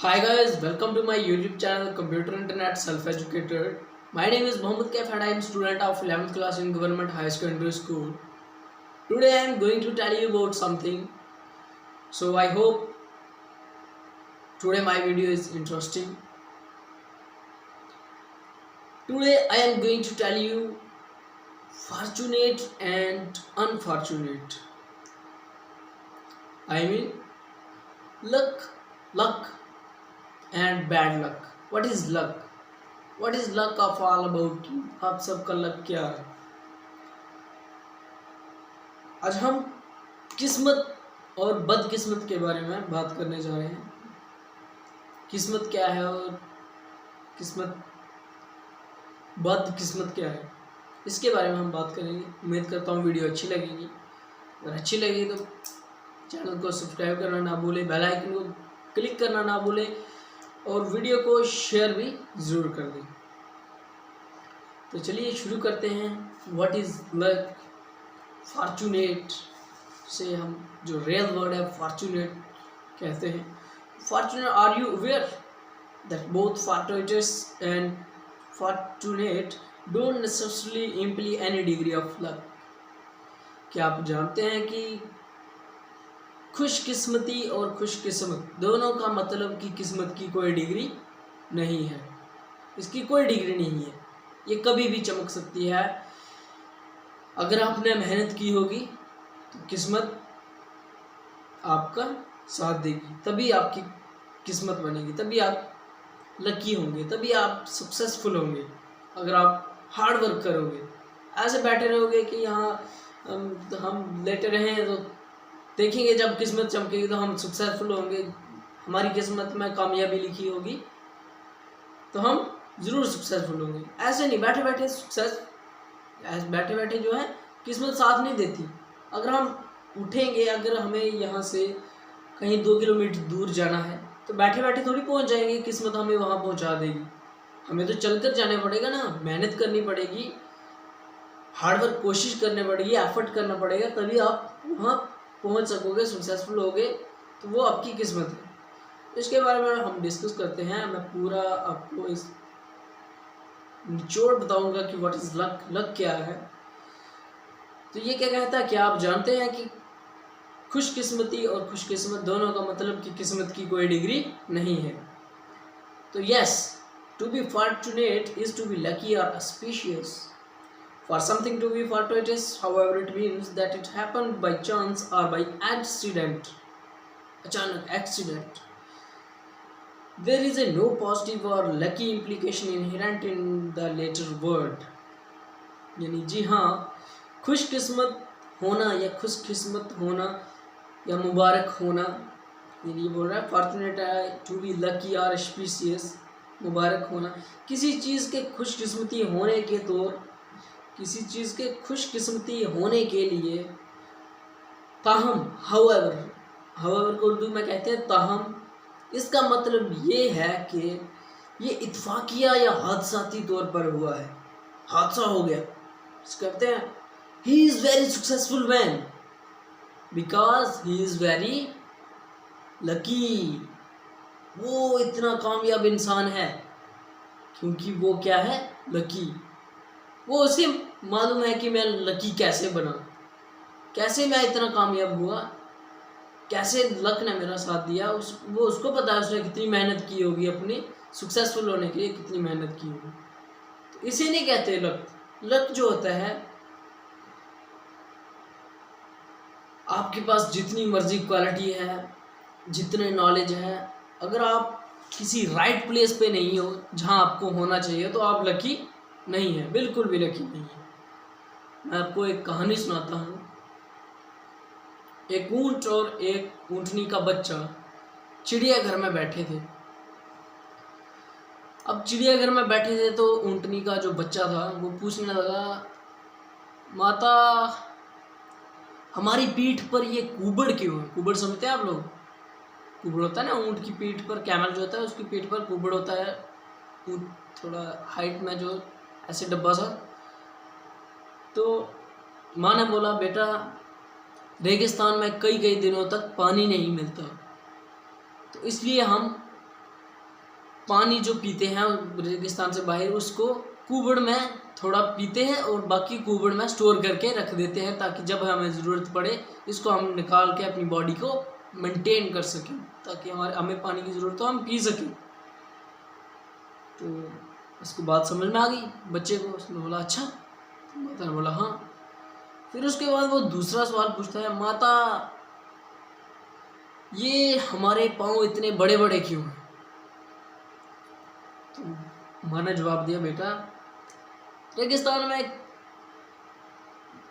Hi guys, welcome to my YouTube channel Computer Internet Self Educated. My name is Mohammed Kaif and I am student of 11th class in Government High Secondary School. Today I am going to tell you about something. So I hope today my video is interesting. Today I am going to tell you fortunate and unfortunate. I mean luck and bad luck. What is luck? What is luck of all about you? आप सबका luck क्या है? आज हम किस्मत और बदकिस्मत के बारे में बात करने जा रहे हैं। किस्मत क्या है और किस्मत बदकिस्मत क्या है, इसके बारे में हम बात करेंगे। उम्मीद करता हूँ वीडियो अच्छी लगेगी। अगर अच्छी लगी तो चैनल को सब्सक्राइब करना ना भूले, बेल आइकन को क्लिक करना ना भूले और वीडियो को शेयर भी ज़रूर कर दें। तो चलिए शुरू करते हैं। What is luck? फॉर्चुनेट से हम जो रियल वर्ड है फॉर्चुनेट कहते हैं। Fortunate, are you aware that both fortunates and fortunate don't necessarily imply any degree of luck? क्या आप जानते हैं कि खुशकिस्मती और खुशकिस्मत दोनों का मतलब कि किस्मत की कोई डिग्री नहीं है। इसकी कोई डिग्री नहीं है, ये कभी भी चमक सकती है। अगर आपने मेहनत की होगी तो किस्मत आपका साथ देगी, तभी आपकी किस्मत बनेगी, तभी आप लकी होंगे, तभी आप सक्सेसफुल होंगे। अगर आप हार्ड वर्क करोगे, ऐसे बैठे रहोगे कि यहाँ हम लेटे रहें तो देखेंगे जब किस्मत चमकेगी तो हम सक्सेसफुल होंगे, हमारी किस्मत में कामयाबी लिखी होगी तो हम ज़रूर सक्सेसफुल होंगे। ऐसे नहीं बैठे बैठे सक्सेस, बैठे बैठे जो है किस्मत साथ नहीं देती। अगर हम उठेंगे, अगर हमें यहाँ से कहीं 2 किलोमीटर दूर जाना है तो बैठे बैठे थोड़ी पहुँच जाएंगे, किस्मत हमें वहाँ पहुँचा देगी। हमें तो चलकर जाना पड़ेगा ना, मेहनत करनी पड़ेगी, हार्डवर्क कोशिश करनी पड़ेगी, एफर्ट करना पड़ेगा, तभी आप वहाँ पहुँच सकोगे, सक्सेसफुल होगे। तो वो आपकी किस्मत है। इसके बारे में हम डिस्कस करते हैं। मैं पूरा आपको इस निचोड़ बताऊंगा कि व्हाट इज़ लक, लक क्या है। तो ये क्या कहता है, क्या आप जानते हैं कि खुशकिस्मती और खुशकिस्मत दोनों का मतलब कि किस्मत की कोई डिग्री नहीं है। तो yes, to be fortunate is to be lucky और auspicious. For something to be fortuitous, however, it means that it happened by chance or by accident. अचानक accident. There is a no positive or lucky implication inherent in the later word. यानी जी हाँ, खुशकिस्मत होना या खुशकिस्मत होना या मुबारक होना, यानी ये बोल रहा है फॉर्चुनेट है टू बी लकी और ऑस्पिशियस, मुबारक होना। किसी चीज़ के खुशकिस्मती होने के तौर, किसी चीज़ के खुशकिस्मती होने के लिए, ताहम, हाउएवर को उर्दू में कहते हैं ताहम। इसका मतलब ये है कि ये इत्फाकिया या हादसाती तौर पर हुआ है, हादसा हो गया। कहते हैं he is very successful man because he is very lucky. वो इतना कामयाब इंसान है क्योंकि वो क्या है, लकी। वो उसे मालूम है कि मैं लकी कैसे बना, कैसे मैं इतना कामयाब हुआ, कैसे लक ने मेरा साथ दिया। वो उसको पता है उसने कितनी मेहनत की होगी, अपनी सक्सेसफुल होने के लिए कितनी मेहनत की होगी। तो इसे नहीं कहते लक। लक जो होता है, आपके पास जितनी मर्जी क्वालिटी है, जितने नॉलेज है, अगर आप किसी राइट प्लेस पे नहीं हो जहाँ आपको होना चाहिए तो आप लकी नहीं है, बिल्कुल भी लकी नहीं है। मैं आपको एक कहानी सुनाता हूँ। एक ऊंट और एक ऊंटनी का बच्चा चिड़ियाघर में बैठे थे। अब चिड़ियाघर में बैठे थे तो ऊंटनी का जो बच्चा था वो पूछने लगा, माता हमारी पीठ पर ये कुबड़ क्यों है? कुबड़ समझते हैं आप लोग? कुबड़ होता है ना ऊंट की पीठ पर, कैमल जो होता है उसकी पीठ पर कुबड़ होता है, ऊंट थोड़ा हाइट में जो ऐसे डब्बा सा। तो माँ ने बोला, बेटा रेगिस्तान में कई दिनों तक पानी नहीं मिलता, तो इसलिए हम पानी जो पीते हैं रेगिस्तान से बाहर, उसको कुबड़ में थोड़ा पीते हैं और बाकी कुबड़ में स्टोर करके रख देते हैं, ताकि जब हमें ज़रूरत पड़े इसको हम निकाल के अपनी बॉडी को मेंटेन कर सकें, ताकि हमें पानी की ज़रूरत हो हम पी सकें। तो उसको बात समझ में आ गई बच्चे को। उसने बोला अच्छा। तो माता ने बोला हाँ। फिर उसके बाद वो दूसरा सवाल पूछता है, माता ये हमारे पाँव इतने बड़े बड़े क्यों हैं? तो माँ ने जवाब दिया, बेटा रेगिस्तान में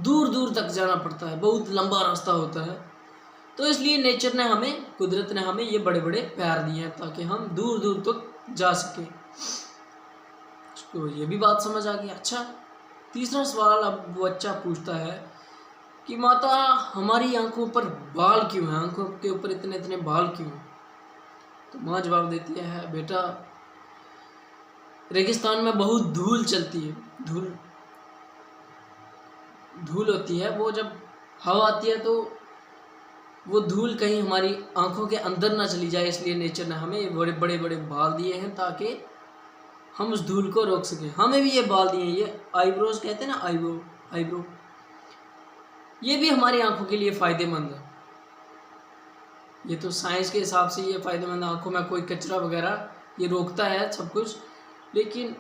दूर दूर तक जाना पड़ता है, बहुत लंबा रास्ता होता है, तो इसलिए नेचर ने हमें, कुदरत ने हमें ये बड़े बड़े पैर दिए हैं ताकि हम दूर दूर तक जा सकें। उसको ये भी बात समझ आ गई। अच्छा, तीसरा सवाल अब वो बच्चा पूछता है कि माता हमारी आंखों पर बाल क्यों हैं, आंखों के ऊपर इतने इतने बाल क्यों हैं? तो माँ जवाब देती है, बेटा रेगिस्तान में बहुत धूल चलती है, धूल होती है, वो जब हवा आती है तो वो धूल कहीं हमारी आंखों के अंदर ना चली जाए, इसलिए नेचर ने हमें बड़े बड़े बड़े बाल दिए हैं ताकि हम उस धूल को रोक सकें। हमें भी ये बाल दिए हैं, ये आईब्रोज कहते हैं ना, आईब्रो, ये भी हमारी आंखों के लिए फ़ायदेमंद है। ये तो साइंस के हिसाब से ये फ़ायदेमंद, आंखों में कोई कचरा वगैरह ये रोकता है सब कुछ, लेकिन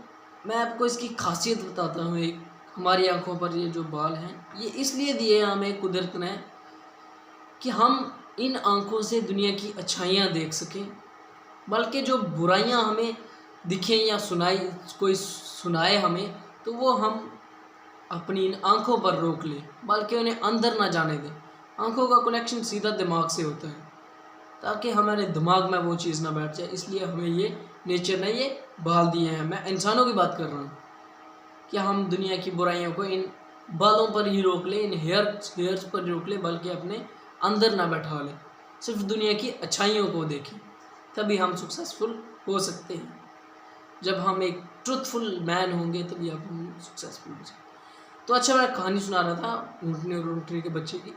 मैं आपको इसकी खासियत बताता हूँ। एक हमारी आंखों पर ये जो बाल हैं ये इसलिए दिए हैं हमें कुदरत ने कि हम इन आंखों से दुनिया की अच्छाइयाँ देख सकें, बल्कि जो बुराइयाँ हमें दिखें या कोई सुनाए हमें, तो वो हम अपनी इन आंखों पर रोक लें, बल्कि उन्हें अंदर ना जाने दें। आंखों का कनेक्शन सीधा दिमाग से होता है, ताकि हमारे दिमाग में वो चीज़ ना बैठ जाए, इसलिए हमें ये नेचर ने ये बाल दिए हैं। मैं इंसानों की बात कर रहा हूँ कि हम दुनिया की बुराइयों को इन बालों पर ही रोक लें, इन हेयर्स पर रोक लें, बल्कि अपने अंदर ना बैठा लें, सिर्फ दुनिया की अच्छाइयों को देखें, तभी हम सक्सेसफुल हो सकते हैं। जब हम एक ट्रुथफुल मैन होंगे तभी हम सक्सेसफुल हो सकते। तो अच्छा, मैं कहानी सुना रहा था ऊँटनी और ऊँटनी के बच्चे की।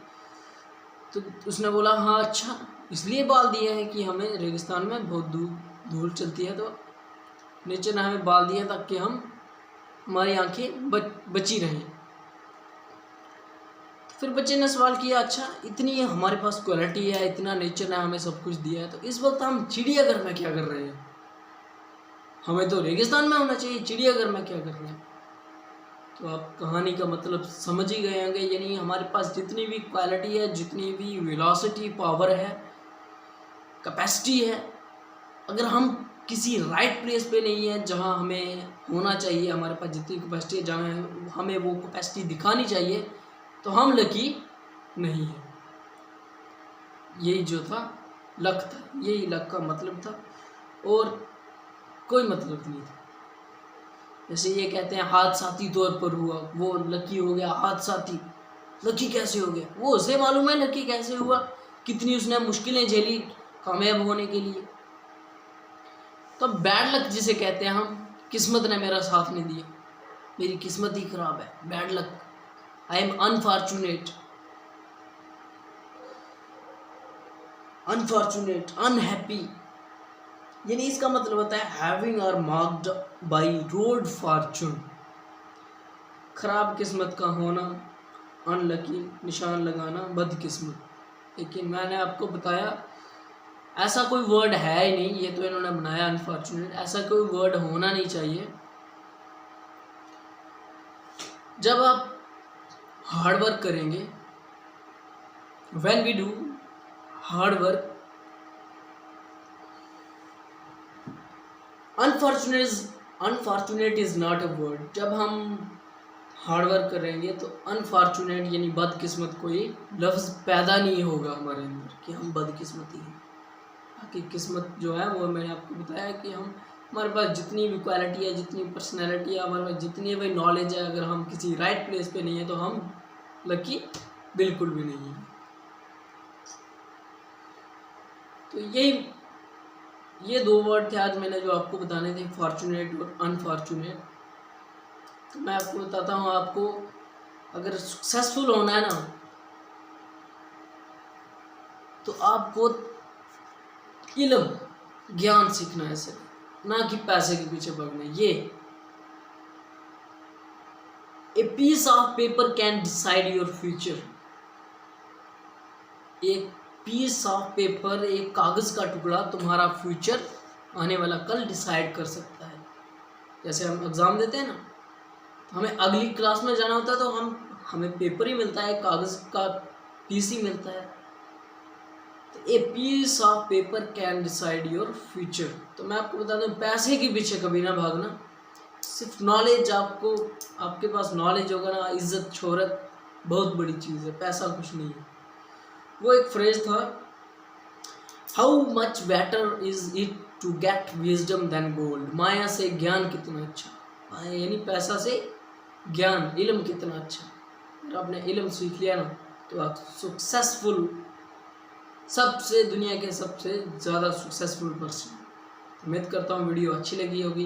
तो उसने बोला हाँ अच्छा, इसलिए बाल दिए हैं कि हमें रेगिस्तान में बहुत धूल चलती है, तो नेचर ने हमें बाल दिए ताकि हमारी आंखें बची रहें। फिर बच्चे ने सवाल किया, अच्छा इतनी हमारे पास क्वालिटी है, इतना नेचर ने हमें सब कुछ दिया है, तो इस वक्त हम चिड़ियाघर में क्या कर रहे हैं? हमें तो रेगिस्तान में होना चाहिए, चिड़ियाघर में क्या कर रहे हैं? तो आप कहानी का मतलब समझ ही गए होंगे। यानी हमारे पास जितनी भी क्वालिटी है, जितनी भी वेलोसिटी, पावर है, कैपेसिटी है, अगर हम किसी राइट प्लेस पे नहीं है जहाँ हमें होना चाहिए, हमारे पास जितनी कैपेसिटी है जहाँ हमें वो कैपेसिटी दिखानी चाहिए, तो हम लकी नहीं है। यही जो था लक था, यही लक का मतलब था, और कोई मतलब नहीं था। जैसे ये कहते हैं हादसाती तौर पर हुआ, वो लकी हो गया, हादसाती लकी कैसे हो गया? वो उसे मालूम है लकी कैसे हुआ, कितनी उसने मुश्किलें झेली कामयाब होने के लिए। तो बैड लक जिसे कहते हैं हम, किस्मत ने मेरा साथ नहीं दिया, मेरी किस्मत ही खराब है, bad luck, I am unfortunate, unhappy. यानी इसका मतलब होता है having or marked by road fortune, खराब किस्मत का होना, अनलकी निशान लगाना, बदकिस्मत। लेकिन मैंने आपको बताया ऐसा कोई वर्ड है ही नहीं, ये तो इन्होंने बनाया अनफॉर्चुनेट, ऐसा कोई वर्ड होना नहीं चाहिए। जब आप हार्ड वर्क करेंगे, when we do hard work, unfortunate is not a word. जब हम हार्ड वर्क करेंगे तो अनफॉर्चुनेट यानी बदकिस्मत कोई लफ्ज़ पैदा नहीं होगा हमारे अंदर कि हम बदकिस्मती हैं। बाकी किस्मत जो है वो मैंने आपको बताया कि हमारे पास जितनी भी क्वालिटी है, जितनी पर्सनैलिटी है, हमारे पास जितनी भी नॉलेज है, अगर हम किसी राइट प्लेस पे नहीं है तो हम लकी बिल्कुल भी नहीं है। तो ये दो वर्ड थे आज मैंने जो आपको बताने थे, फॉर्चुनेट और अनफॉर्चुनेट। तो मैं आपको बताता हूँ, आपको अगर सक्सेसफुल होना है ना, तो आपको इल्म ज्ञान सीखना है सिर्फ, ना कि पैसे के पीछे भागना। ये a piece of paper can decide your future. एक पीस ऑफ पेपर, एक कागज का टुकड़ा तुम्हारा फ्यूचर, आने वाला कल डिसाइड कर सकता है। जैसे हम एग्जाम देते हैं ना, हमें अगली क्लास में जाना होता है तो हमें पेपर ही मिलता है, कागज का पीस ही मिलता है। तो a piece of paper can decide your future. तो मैं आपको बता दूं, पैसे के पीछे कभी ना भागना। सिर्फ नॉलेज, आपके पास नॉलेज होगा ना, इज्जत शोहरत बहुत बड़ी चीज़ है, पैसा कुछ नहीं है। वो एक फ्रेज था, how much better is it to get wisdom than gold. माया से ज्ञान कितना अच्छा, यानी पैसा से ज्ञान, इल्म कितना अच्छा। अगर आपने इल्म सीख लिया ना तो आप सक्सेसफुल, सबसे दुनिया के सबसे ज़्यादा सक्सेसफुल पर्सन। उम्मीद करता हूँ वीडियो अच्छी लगी होगी।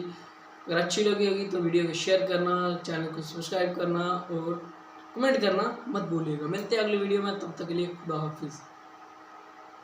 अगर अच्छी लगी होगी तो वीडियो को शेयर करना, चैनल को सब्सक्राइब करना और कमेंट करना मत भूलिएगा। मिलते हैं अगली वीडियो में, तब तक के लिए खुदा हाफिज़।